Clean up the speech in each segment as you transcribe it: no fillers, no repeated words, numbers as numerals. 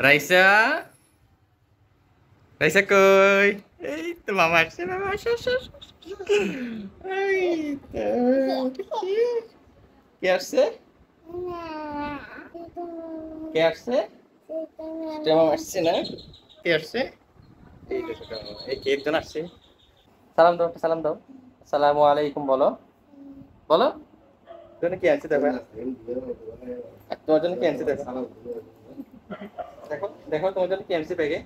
রাইসা রাইসা কই? এই তো মামা আসছে, মামা আসছে, আসছে, আসছে, আসছে। এই তো। কে আসছে? কে আসছে? ছোট মামা আসছে না? কে আসছে? এই তো ছোট মামা। এই কে একজন আসছে? সালাম দাও, সালাম দাও। আসসালামু আলাইকুম বলো, বলো। তোমার কি আছে দেখো, তোমার জন্য কি আনছি দেখো, দেখো দেখো তোমার জন্য কি আনছি ব্যাগে।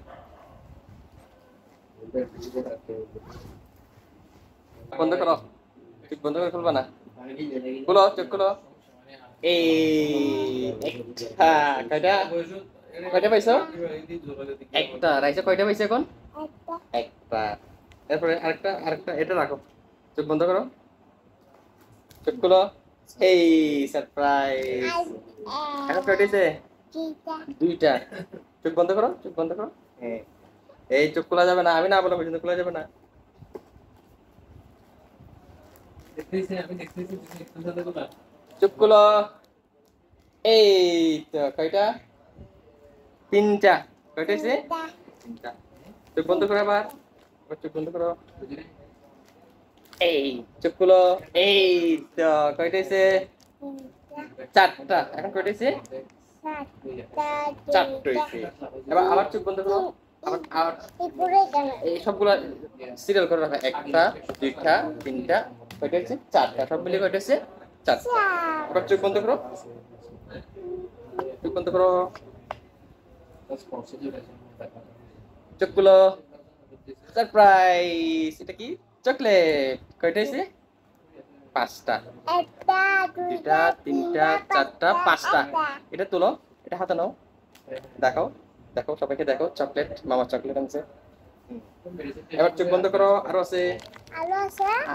বন্ধ করো, চোখ বন্ধ করে খুলবা না, খুলো চোখ খুলো। এই একটা, কয়টা কয়টা পাইছো? একটা। রাইসা কয়টা পাইছে এখন? একটা। এরপরে আরেকটা, আরেকটা এটা রাখো। চোখ বন্ধ করো, চোখ খুলো। এই সারপ্রাইজ। এখন কয়টা হইছে? দুইটা। চোখ বন্ধ করো, চোখ বন্ধ করো। হ্যাঁ, এই চোখ খোলা যাবে না, আমি না বলা পর্যন্ত খোলা যাবে না। চোখ খুলো। এই তো কয়টা? তিনটা। কয়টা হইছে? তিনটা। চোখ বন্ধ করো আবার, আবার চোখ বন্ধ করো। এই চোখ খুলো। এই তো কয়টা হইছে? চারটা। এখন কয়টা হইছে? চারটা হইছে। এবার আবার চোখ বন্ধ করো। আবার আবার এই সবগুলা সিরিয়াল করে রাখা। একটা, দুইটা, তিনটা, কয়টা হচ্ছে? চারটা। সব মিলে কয়টা হচ্ছে? চারটা। এবার চোখ বন্ধ করো, চোখ বন্ধ করো। চোখ খুলো। সারপ্রাইজ! এটা কি? চকলেট। কয়টা হয়েছে? পাঁচটা। দুইটা, তিনটা, চারটা, পাঁচটা। এটা তুলো, এটা হাতে নাও, দেখাও, দেখো সবাইকে দেখো, চকলেট, মামা চকলেট আনছে। এবার চোখ বন্ধ করো। আরো আছে,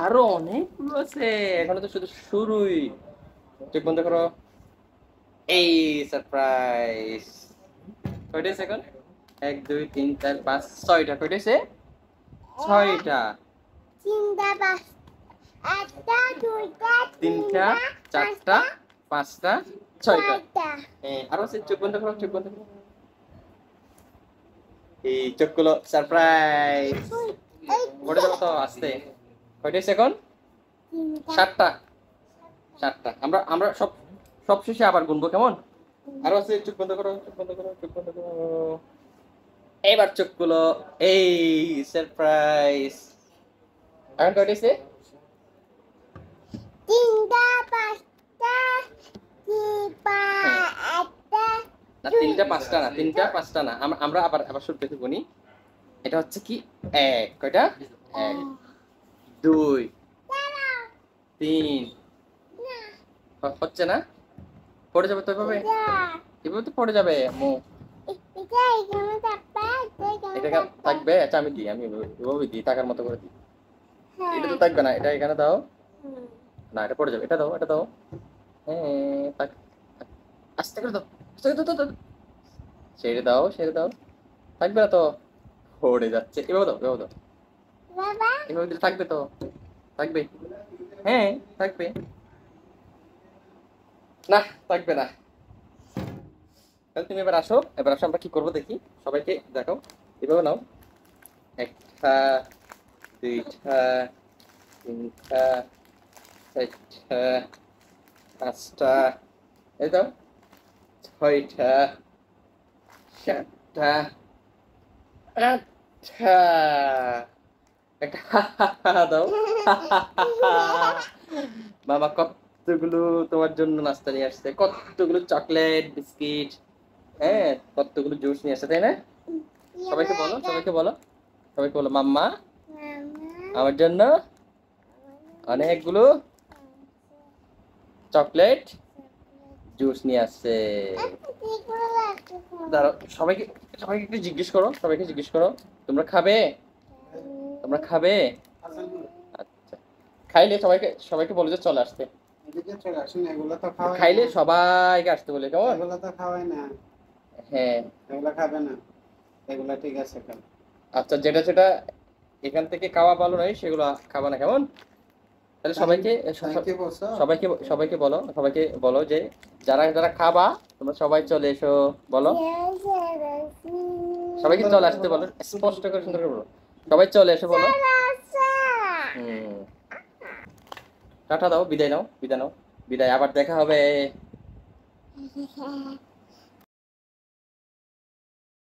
আরো অনেকগুলো আছে, এখনো তো শুধু শুরুই। চোখ বন্ধ করো। এই সারপ্রাইজ! কয়টা হয়েছে এখন? এক, দুই, তিন, চার, পাঁচ, ছয়টা। কয়টা হয়েছে? ছয়টা। তিনটা, চারটা, পাঁচটা, ছয়টা। আরো আছে, চোখ বন্ধ করো, চোখ বন্ধ করো। এই চোখগুলো সারপ্রাইজ! পড়ে যাবো তো আস্তে। কয়টা হয়েছে এখন? সাতটা। সাতটা। আমরা আমরা সব সব শেষে আবার গুনবো, কেমন? আরো আছে, চোখ বন্ধ করো, চোখ বন্ধ করো, চোখ বন্ধ করো। এবার চোখগুলো। এই সারপ্রাইজ! এখন কয়টা হয়েছে? না, তিনটা পাঁচটা না, তিনটা পাঁচটা না, আমরা আবার আবার শুরু থেকে গুনি। এটা হচ্ছে কি? এক। কয়টা? এক, দুই, তিন। হচ্ছে না, পড়ে যাবে তো এভাবে, এভাবে তো পড়ে যাবে আম্মু। এটা থাকবে। আচ্ছা আমি দিই, আমি এভাবে দিই, টাকার মতো করে দিই। এটা তো থাকবে না, এটা এখানে দাও। না, এটা পড়ে যাবে, এটা দাও, এটা দাও। হ্যাঁ, আস্তে করে দাও, আস্তে করে দাও, দাও, দাও। ছেড়ে দাও, ছেড়ে দাও। থাকবে না তো, পড়ে যাচ্ছে। এভাবে দাও, এভাবে দাও, এভাবে দিলে থাকবে তো, থাকবে। হ্যাঁ, থাকবে। না, থাকবে না। তাহলে তুমি এবার আসো, এবার আসো, আমরা কি করবো দেখি, সবাইকে দেখাও। এভাবে নাও। একটা, দুইটা, তিনটা, চারটা, পাঁচটা, এই দাও, ছয়টা, সাতটা, আটটা। একটা দাও। মামা কতগুলো তোমার জন্য নাস্তা নিয়ে আসছে, কতগুলো চকলেট, বিস্কিট, হ্যাঁ, কতগুলো জুস নিয়ে আসছে, তাই না? সবাইকে বলো, সবাইকে বলো, সবাইকে বলো, মাম্মা আমার জন্য অনেকগুলো চকলেট, জুস নিয়ে আসছে। দাঁড়াও, সবাইকে সবাইকে একটু জিজ্ঞেস করো, সবাইকে জিজ্ঞেস করো, তোমরা খাবে? তোমরা খাবে? আচ্ছা, খাইলে সবাইকে সবাইকে বলে যে চলে আসতে। খাইলে সবাইকে আসতে বলে, কেমন? এগুলো তো খাওয়াই না। হ্যাঁ, এগুলো খাবে না, এগুলো ঠিক আছে। আচ্ছা, যেটা যেটা এখান থেকে খাওয়া ভালো নয় সেগুলো খাবা না, কেমন? তাহলে সবাইকে সবাইকে সবাইকে বলো, সবাইকে বলো যে যারা যারা খাবা তোমরা সবাই চলে এসো বলো, সবাইকে চলে আসতে বলো, স্পষ্ট করে সুন্দর করে বলো, সবাই চলে এসো বলো। টাটা দাও, বিদায় নাও, বিদায় নাও, বিদায়, আবার দেখা হবে।